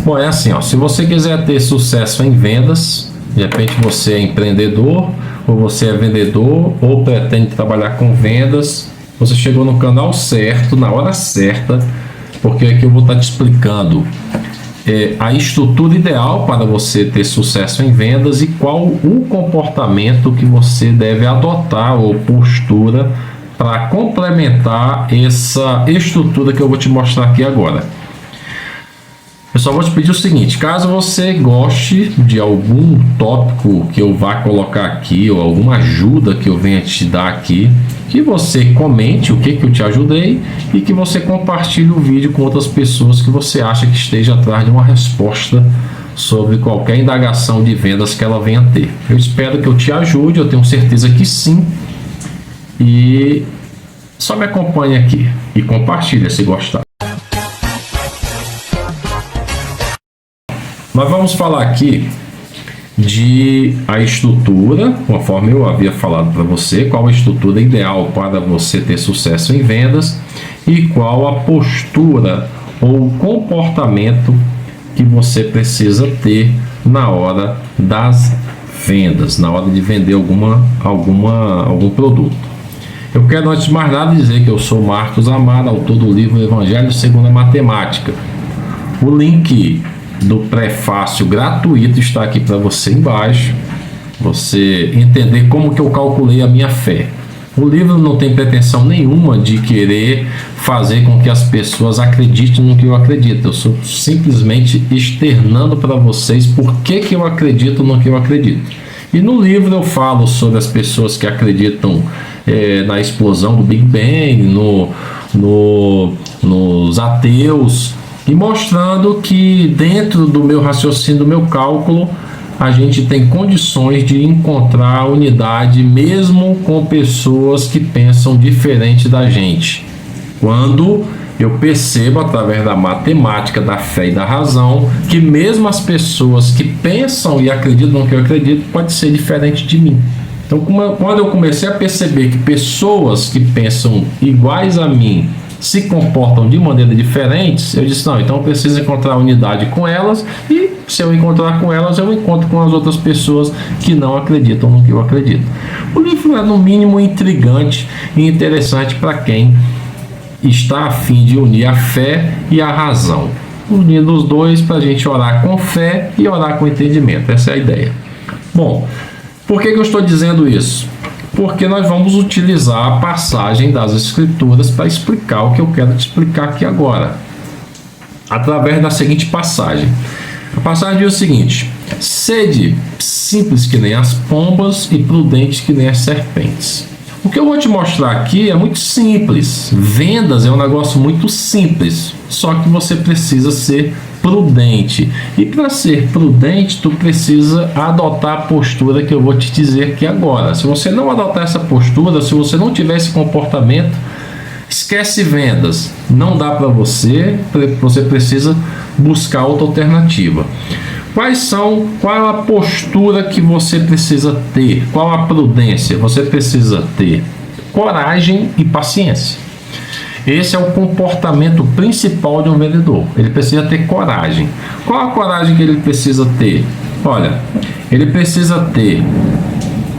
Bom, é assim, ó, se você quiser ter sucesso em vendas, de repente você é empreendedor, ou você é vendedor, ou pretende trabalhar com vendas, você chegou no canal certo, na hora certa, porque aqui eu vou estar te explicando a estrutura ideal para você ter sucesso em vendas e qual o comportamento que você deve adotar ou postura para complementar essa estrutura que eu vou te mostrar aqui agora. Eu só vou te pedir o seguinte: caso você goste de algum tópico que eu vá colocar aqui ou alguma ajuda que eu venha te dar aqui, que você comente o que eu te ajudei e que você compartilhe o vídeo com outras pessoas que você acha que esteja atrás de uma resposta sobre qualquer indagação de vendas que ela venha ter. Eu espero que eu te ajude, eu tenho certeza que sim. E só me acompanhe aqui e compartilhe se gostar. Nós vamos falar aqui de a estrutura, conforme eu havia falado para você, qual a estrutura ideal para você ter sucesso em vendas e qual a postura ou comportamento que você precisa ter na hora das vendas, na hora de vender algum produto. Eu quero, antes de mais nada, dizer que eu sou Marcos Amaro, autor do livro Evangelho segundo a Matemática. O link do prefácio gratuito está aqui para você embaixo, você entender como que eu calculei a minha fé. O livro não tem pretensão nenhuma de querer fazer com que as pessoas acreditem no que eu acredito. Eu sou simplesmente externando para vocês por que eu acredito no que eu acredito. E no livro eu falo sobre as pessoas que acreditam na explosão do Big Bang, nos ateus, e mostrando que dentro do meu raciocínio, do meu cálculo, a gente tem condições de encontrar a unidade mesmo com pessoas que pensam diferente da gente. Quando eu percebo, através da matemática, da fé e da razão, que mesmo as pessoas que pensam e acreditam no que eu acredito pode ser diferente de mim. Então, quando eu comecei a perceber que pessoas que pensam iguais a mim se comportam de maneira diferente, eu disse, não, então eu preciso encontrar unidade com elas, e se eu encontrar com elas, eu encontro com as outras pessoas que não acreditam no que eu acredito. O livro é no mínimo intrigante e interessante para quem está a fim de unir a fé e a razão, unindo os dois para a gente orar com fé e orar com entendimento. Essa é a ideia. Bom, por que eu estou dizendo isso? Porque nós vamos utilizar a passagem das Escrituras para explicar o que eu quero te explicar aqui agora, através da seguinte passagem. A passagem diz o seguinte: sede simples que nem as pombas e prudentes que nem as serpentes. O que eu vou te mostrar aqui é muito simples. Vendas é um negócio muito simples, só que você precisa ser prudente. E para ser prudente, tu precisa adotar a postura que eu vou te dizer aqui agora. Se você não adotar essa postura, se você não tiver esse comportamento, esquece vendas. Não dá para você precisa buscar outra alternativa. Qual é a postura que você precisa ter? Qual a prudência? Você precisa ter coragem e paciência. Esse é o comportamento principal de um vendedor. Ele precisa ter coragem. Qual a coragem que ele precisa ter? Olha, ele precisa ter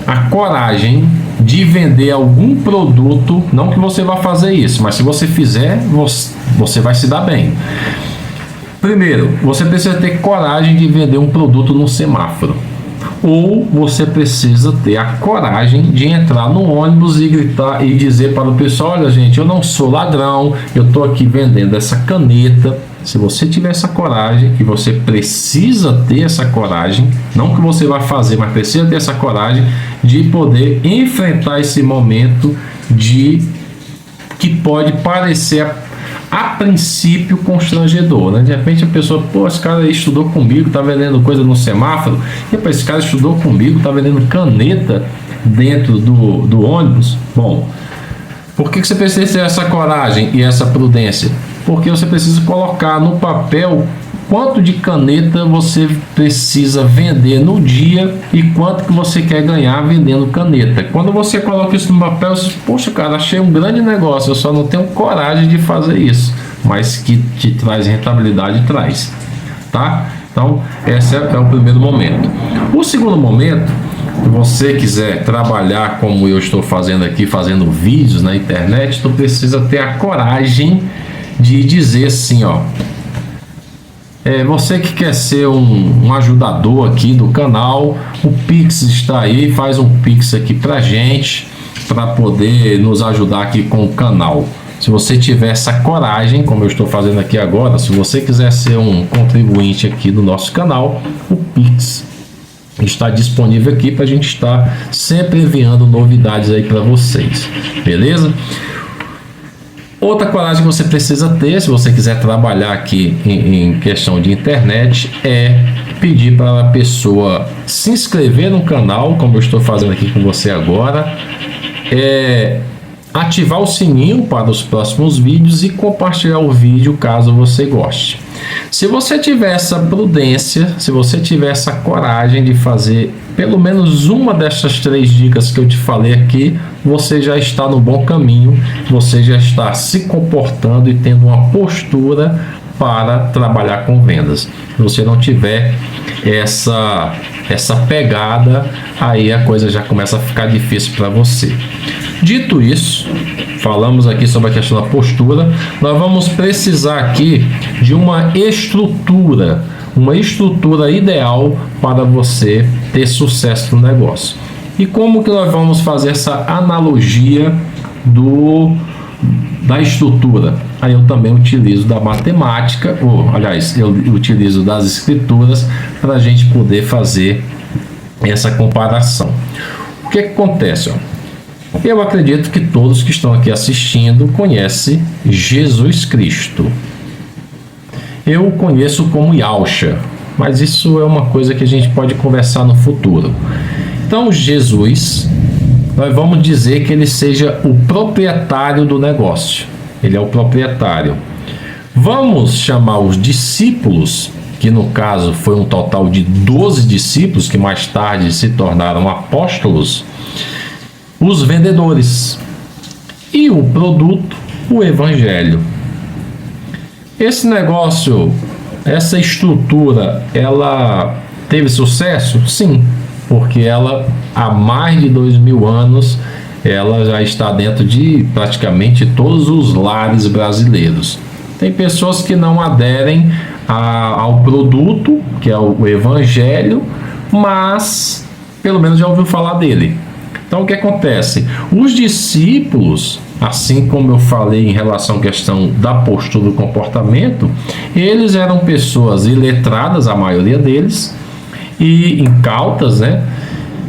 a coragem de vender algum produto. Não que você vá fazer isso, mas se você fizer, você vai se dar bem. Primeiro, você precisa ter coragem de vender um produto no semáforo. Ou você precisa ter a coragem de entrar no ônibus e gritar e dizer para o pessoal: olha, gente, eu não sou ladrão, eu estou aqui vendendo essa caneta. Se você tiver essa coragem, e você precisa ter essa coragem, não que você vai fazer, mas precisa ter essa coragem de poder enfrentar esse momento que pode parecer a princípio constrangedor, né? De repente a pessoa, pô, esse cara estudou comigo, tá vendendo coisa no semáforo. E esse cara estudou comigo, tá vendendo caneta dentro do ônibus. Bom, por que você precisa ter essa coragem e essa prudência? Porque você precisa colocar no papel quanto de caneta você precisa vender no dia e quanto que você quer ganhar vendendo caneta. Quando você coloca isso no papel, você diz, poxa, cara, achei um grande negócio, eu só não tenho coragem de fazer isso, mas que te traz rentabilidade, traz. tá? Então, esse é o primeiro momento. O segundo momento, se você quiser trabalhar como eu estou fazendo aqui, fazendo vídeos na internet, tu precisa ter a coragem de dizer assim, ó, você que quer ser um ajudador aqui do canal, o Pix está aí, faz um Pix aqui pra gente, para poder nos ajudar aqui com o canal. Se você tiver essa coragem, como eu estou fazendo aqui agora, se você quiser ser um contribuinte aqui do nosso canal, o Pix está disponível aqui para a gente estar sempre enviando novidades aí para vocês, beleza? Outra coragem que você precisa ter, se você quiser trabalhar aqui em questão de internet, é pedir para a pessoa se inscrever no canal, como eu estou fazendo aqui com você agora, ativar o sininho para os próximos vídeos e compartilhar o vídeo caso você goste. Se você tiver essa prudência, se você tiver essa coragem de fazer pelo menos uma dessas 3 dicas que eu te falei aqui, você já está no bom caminho, você já está se comportando e tendo uma postura para trabalhar com vendas. Se você não tiver essa pegada, aí a coisa já começa a ficar difícil para você. Dito isso, falamos aqui sobre a questão da postura, nós vamos precisar aqui de uma estrutura ideal para você ter sucesso no negócio. E como que nós vamos fazer essa analogia da estrutura? Aí eu também utilizo da matemática, eu utilizo das escrituras para a gente poder fazer essa comparação. O que acontece? Eu acredito que todos que estão aqui assistindo conhecem Jesus Cristo. Eu o conheço como Yahshua, mas isso é uma coisa que a gente pode conversar no futuro. Então, Jesus, nós vamos dizer que ele seja o proprietário do negócio. Ele é o proprietário. Vamos chamar os discípulos, que no caso foi um total de 12 discípulos, que mais tarde se tornaram apóstolos, os vendedores, e o produto, o evangelho. Esse negócio, essa estrutura, ela teve sucesso? Sim, porque ela há mais de 2000 anos ela já está dentro de praticamente todos os lares brasileiros. Tem pessoas que não aderem ao produto, que é o evangelho, mas pelo menos já ouviu falar dele. Então, o que acontece? Os discípulos, assim como eu falei em relação à questão da postura do comportamento, eles eram pessoas iletradas, a maioria deles, e incautas, né?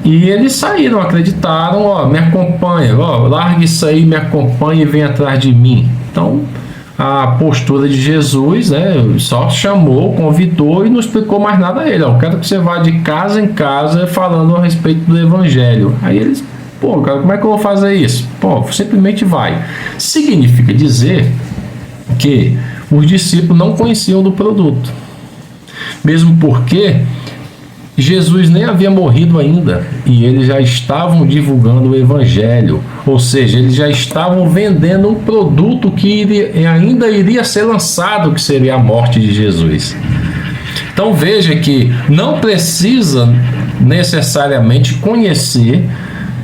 E eles saíram, acreditaram, me acompanha, larga isso aí, me acompanha e vem atrás de mim. Então, a postura de Jesus, né, só chamou, convidou e não explicou mais nada a ele. Eu quero que você vá de casa em casa falando a respeito do evangelho. Aí eles, cara, como é que eu vou fazer isso? Simplesmente vai. Significa dizer que os discípulos não conheciam do produto. Mesmo porque Jesus nem havia morrido ainda e eles já estavam divulgando o evangelho, ou seja, eles já estavam vendendo um produto que ainda iria ser lançado, que seria a morte de Jesus. Então veja que não precisa necessariamente conhecer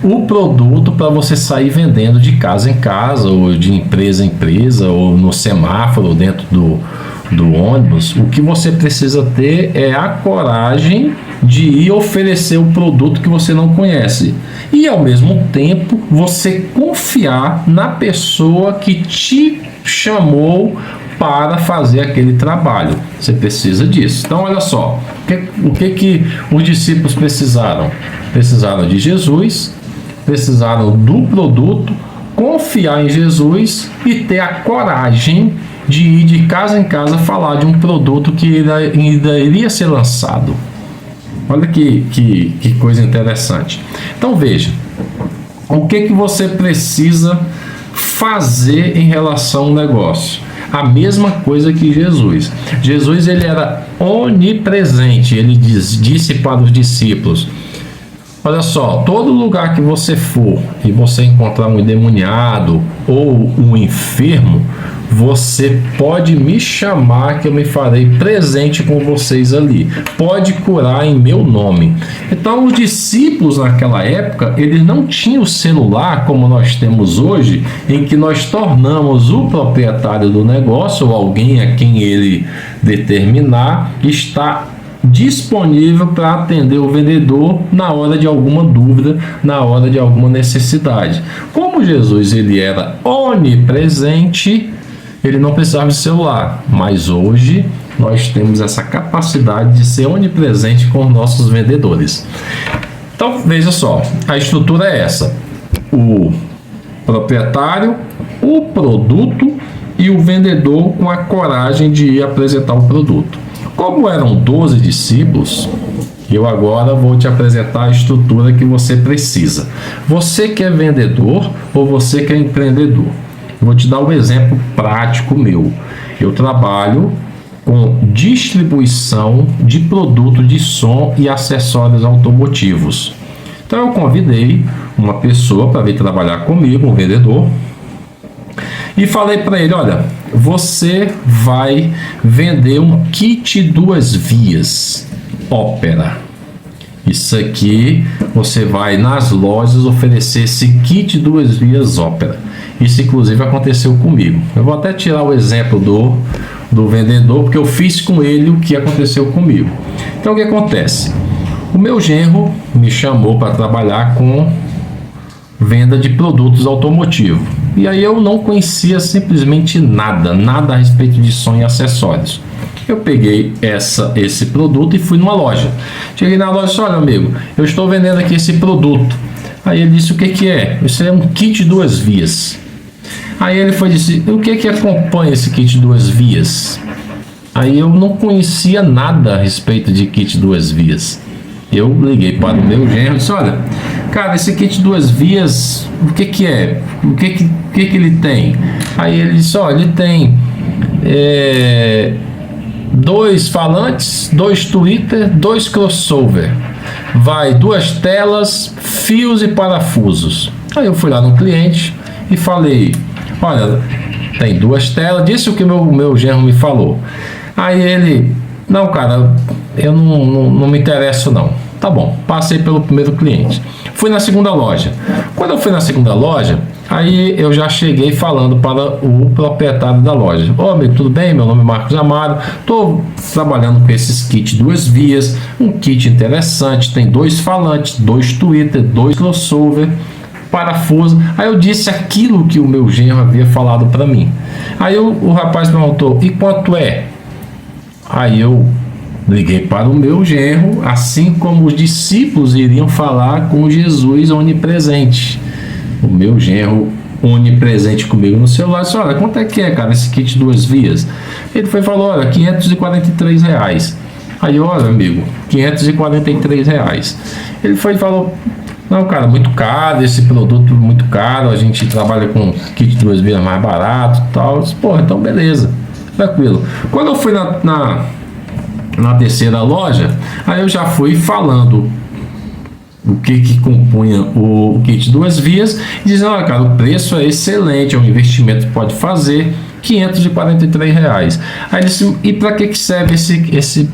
o produto para você sair vendendo de casa em casa, ou de empresa em empresa, ou no semáforo, ou dentro do ônibus. O que você precisa ter é a coragem de ir oferecer o produto que você não conhece e ao mesmo tempo você confiar na pessoa que te chamou para fazer aquele trabalho. Você precisa disso. Então olha só, o que os discípulos precisaram? Precisaram de Jesus, precisaram do produto, confiar em Jesus e ter a coragem de ir de casa em casa falar de um produto que ainda iria ser lançado. Olha que coisa interessante. Então veja, o que você precisa fazer em relação ao negócio? A mesma coisa que Jesus. Jesus, ele era onipresente. Ele disse para os discípulos: olha só, todo lugar que você for e você encontrar um endemoniado ou um enfermo, você pode me chamar que eu me farei presente com vocês ali. Pode curar em meu nome. Então, os discípulos naquela época, eles não tinham celular como nós temos hoje, em que nós tornamos o proprietário do negócio, ou alguém a quem ele determinar, está disponível para atender o vendedor na hora de alguma dúvida, na hora de alguma necessidade. Como Jesus ele era onipresente, ele não precisava de celular, mas hoje nós temos essa capacidade de ser onipresente com os nossos vendedores. Então, veja só, a estrutura é essa: o proprietário, o produto e o vendedor com a coragem de ir apresentar o produto. Como eram 12 discípulos, eu agora vou te apresentar a estrutura que você precisa. Você que é vendedor ou você que é empreendedor? Eu vou te dar um exemplo prático meu. Eu trabalho com distribuição de produto de som e acessórios automotivos. Então eu convidei uma pessoa para vir trabalhar comigo, um vendedor, e falei para ele: olha, você vai vender um kit 2 vias Opera. Isso aqui, você vai nas lojas oferecer esse kit 2 vias Opera. Isso inclusive aconteceu comigo. Eu vou até tirar o exemplo do vendedor, porque eu fiz com ele o que aconteceu comigo. Então o que acontece? O meu genro me chamou para trabalhar com venda de produtos automotivos. E aí eu não conhecia simplesmente nada a respeito de som e acessórios. Eu peguei esse produto e fui numa loja. Cheguei na loja e disse: olha, amigo, eu estou vendendo aqui esse produto. Aí ele disse: o que é? Isso é um kit 2 vias. Aí ele foi e disse: o que acompanha esse kit 2 vias? Aí eu não conhecia nada a respeito de kit 2 vias. Eu liguei para o meu genro e disse: olha, cara, esse kit 2 vias, o que é? O que ele tem? Aí ele disse: olha, ele tem 2 falantes, 2 tweeter, 2 crossover, vai 2 telas, fios e parafusos. Aí eu fui lá no cliente e falei: olha, tem 2 telas, disse o que meu genro me falou. Aí ele: não, cara, eu não me interesso não. Tá bom, passei pelo primeiro cliente. Fui na segunda loja. Quando eu fui na segunda loja, aí eu já cheguei falando para o proprietário da loja: ô amigo, tudo bem? Meu nome é Marcos Amaro, estou trabalhando com esses kits 2 vias, um kit interessante, tem 2 falantes, 2 tweeter, 2 crossover, parafuso. Aí eu disse aquilo que o meu genro havia falado para mim. Aí o rapaz perguntou: e quanto é? Aí eu liguei para o meu genro, assim como os discípulos iriam falar com Jesus onipresente. O meu genro onipresente comigo no celular disse: olha, quanto é que é, cara, esse kit 2 vias? Ele foi e falou: olha, R$543. Aí, olha, amigo, R$543. Ele foi e falou: não, cara, muito caro, esse produto muito caro, a gente trabalha com kit 2 vias mais barato e tal. Eu disse: porra, então beleza, tranquilo. Quando eu fui na terceira loja, aí eu já fui falando o que compunha o kit 2 vias e dizendo: olha, cara, o preço é excelente, é um investimento que pode fazer, R$543. Aí ele disse: e para que serve esse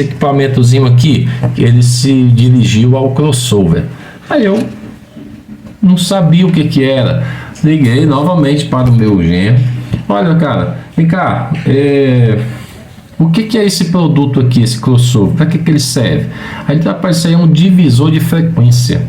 equipamentozinho aqui? Ele se dirigiu ao crossover. Aí eu não sabia o que era. Liguei novamente para o meu genro: olha, cara, vem cá, o que é esse produto aqui, esse crossover? Para que ele serve? Aí ele: rapaz, isso aí é um divisor de frequência.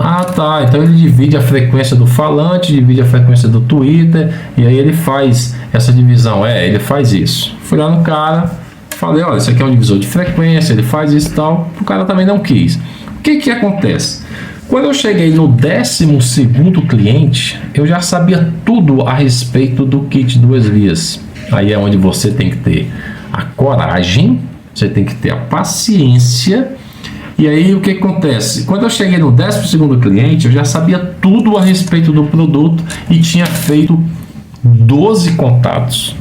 Ah, tá. Então ele divide a frequência do falante, divide a frequência do tweeter, e aí ele faz essa divisão. Ele faz isso. Fui lá no cara, falei: olha, isso aqui é um divisor de frequência, ele faz isso e tal. O cara também não quis. O que acontece? Quando eu cheguei no 12º cliente, eu já sabia tudo a respeito do kit 2 vias. Aí é onde você tem que ter a coragem, você tem que ter a paciência. E aí o que acontece? Quando eu cheguei no 12º cliente, eu já sabia tudo a respeito do produto e tinha feito 12 contatos.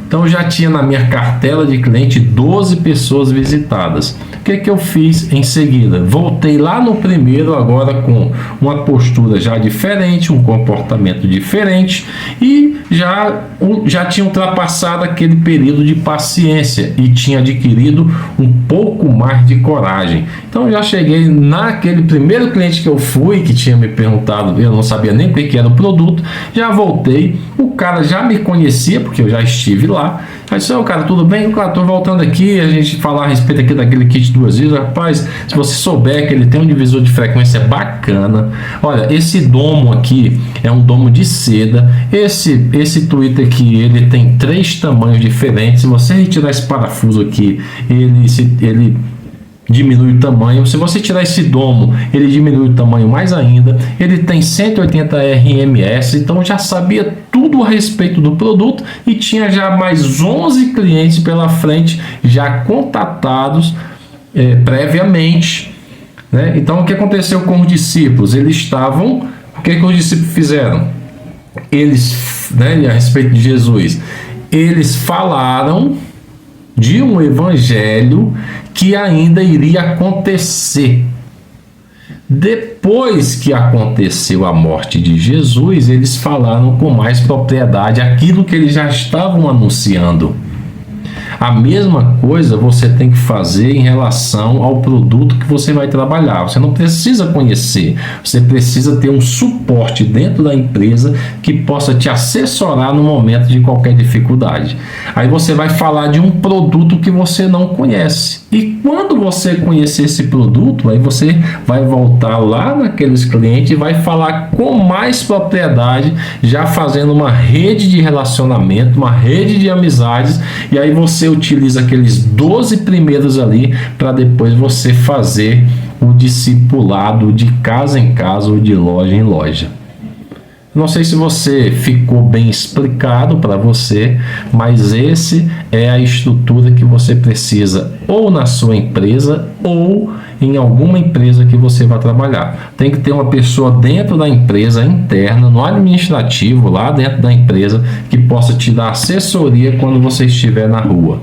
Então eu já tinha na minha cartela de cliente 12 pessoas visitadas. O que eu fiz em seguida? Voltei lá no primeiro, agora com uma postura já diferente, um comportamento diferente, e já tinha ultrapassado aquele período de paciência e tinha adquirido um pouco mais de coragem. Então já cheguei naquele primeiro cliente que eu fui, que tinha me perguntado, eu não sabia nem o que era o produto, já voltei, o cara já me conhecia, porque eu já estive lá. Aí disse, cara, tudo bem? Cara, tô voltando aqui, a gente falar a respeito aqui daquele kit 2 vezes. Rapaz, se você souber que ele tem um divisor de frequência bacana, olha, esse domo aqui é um domo de seda, esse tweeter aqui, ele tem 3 tamanhos diferentes. Se você retirar esse parafuso aqui, ele diminui o tamanho. Se você tirar esse domo, ele diminui o tamanho mais ainda. Ele tem 180 RMS, então já sabia tudo a respeito do produto e tinha já mais 11 clientes pela frente, já contatados previamente, né? Então, o que aconteceu com os discípulos? Eles estavam... O que os discípulos fizeram? Eles, né, a respeito de Jesus, eles falaram de um evangelho que ainda iria acontecer. Depois que aconteceu a morte de Jesus, eles falaram com mais propriedade aquilo que eles já estavam anunciando. A mesma coisa você tem que fazer em relação ao produto que você vai trabalhar. Você não precisa conhecer, você precisa ter um suporte dentro da empresa que possa te assessorar no momento de qualquer dificuldade. Aí você vai falar de um produto que você não conhece. E quando você conhecer esse produto, aí você vai voltar lá naqueles clientes e vai falar com mais propriedade, já fazendo uma rede de relacionamento, uma rede de amizades, e aí você utiliza aqueles 12 primeiros ali para depois você fazer o discipulado de casa em casa ou de loja em loja. Não sei se você ficou bem explicado para você, mas esse é a estrutura que você precisa ou na sua empresa ou em alguma empresa que você vai trabalhar. Tem que ter uma pessoa dentro da empresa interna, no administrativo, lá dentro da empresa, que possa te dar assessoria quando você estiver na rua.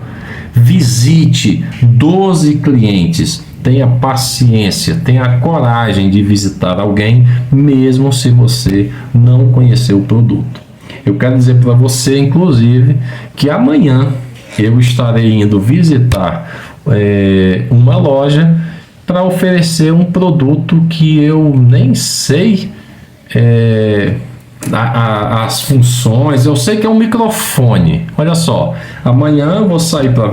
Visite 12 clientes. Tenha paciência, tenha coragem de visitar alguém, mesmo se você não conhecer o produto. Eu quero dizer para você, inclusive, que amanhã eu estarei indo visitar uma loja para oferecer um produto que eu nem sei as funções. Eu sei que é um microfone. Olha só, amanhã eu vou sair para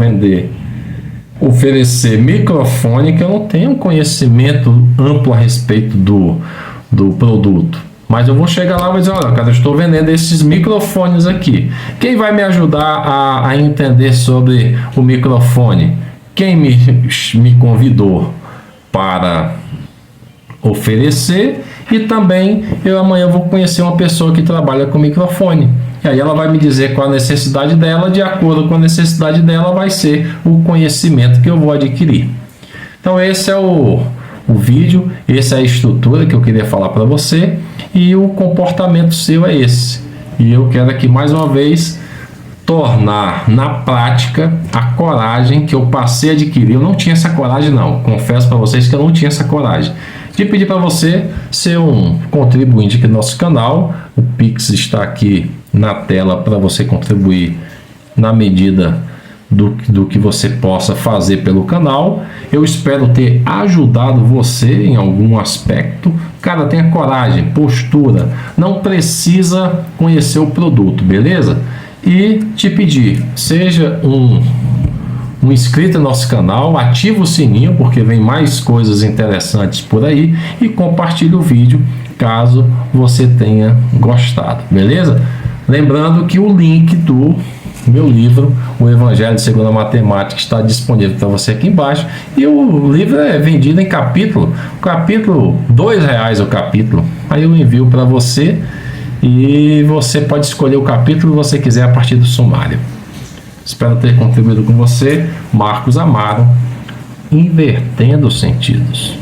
oferecer microfone, que eu não tenho conhecimento amplo a respeito do produto. Mas eu vou chegar lá e vou dizer, olha, cara, eu estou vendendo esses microfones aqui. Quem vai me ajudar a entender sobre o microfone? Quem me convidou para oferecer, e também eu amanhã vou conhecer uma pessoa que trabalha com microfone. E aí ela vai me dizer qual a necessidade dela, de acordo com a necessidade dela vai ser o conhecimento que eu vou adquirir. Então esse é o vídeo, essa é a estrutura que eu queria falar para você, e o comportamento seu é esse. E eu quero aqui mais uma vez tornar na prática a coragem que eu passei a adquirir. Eu não tinha essa coragem não, confesso para vocês que eu não tinha essa coragem de pedir para você ser um contribuinte aqui no nosso canal. O Pix está aqui na tela para você contribuir na medida do que você possa fazer pelo canal. Eu espero ter ajudado você em algum aspecto. Cara, tenha coragem, postura, não precisa conhecer o produto, beleza? E te pedir, seja um inscrito no nosso canal, ativa o sininho porque vem mais coisas interessantes por aí, e compartilhe o vídeo caso você tenha gostado, beleza? Lembrando que o link do meu livro, O Evangelho segundo a Matemática, está disponível para você aqui embaixo, e o livro é vendido em capítulo, R$2 o capítulo, aí eu envio para você e você pode escolher o capítulo que você quiser a partir do sumário. Espero ter contribuído com você. Marcos Amaro, Invertendo Sentidos.